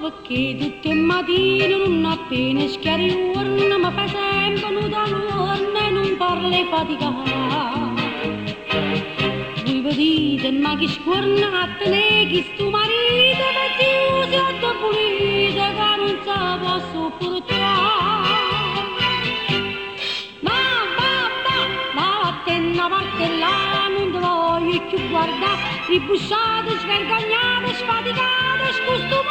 Perché tutte le mattine non appena schiari l'urna mi fai sempre nuda l'urna e non parli faticare. Voi vedete ma che scorna a te chi sto marito per ti usi otto pulite che non sa posso portare. Ma vattene a parte là non ti voglio più guardare, ribusciate, svergognate, sfaticate, scostumate.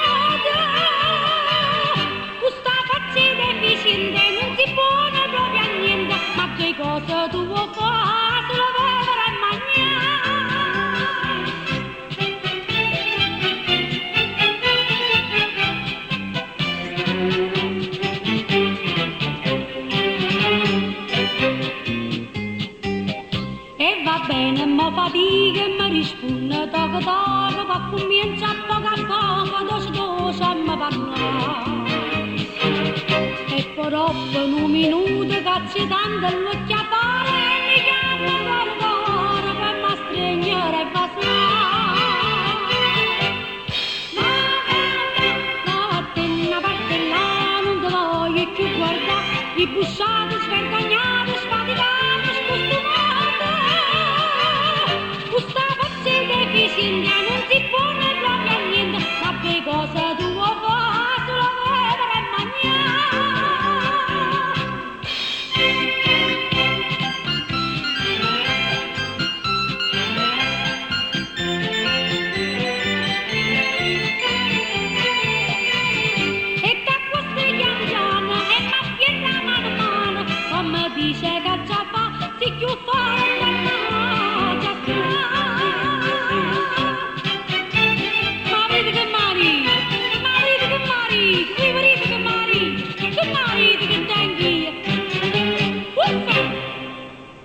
Non si pone proprio a niente, ma che cosa tu vuoi fare se lo vedrai mangiare? E va bene, ma fatica e mi risponde toco toco, ma comincia poco a poco, doce a mi parlare. Dopo un minuto cacci tanto l'occhio a fare e mi chiama ancora per mi stringere e passare. Ma vattene a parte là, non ti voglio più guardare, ribusciate, svergognate, sfaticate, scostumate. Questa faccia deficiente non si pone proprio a niente, ma che cosa tu vuoi fare se lo vedrai mangiare? Dice che già fa, si chiude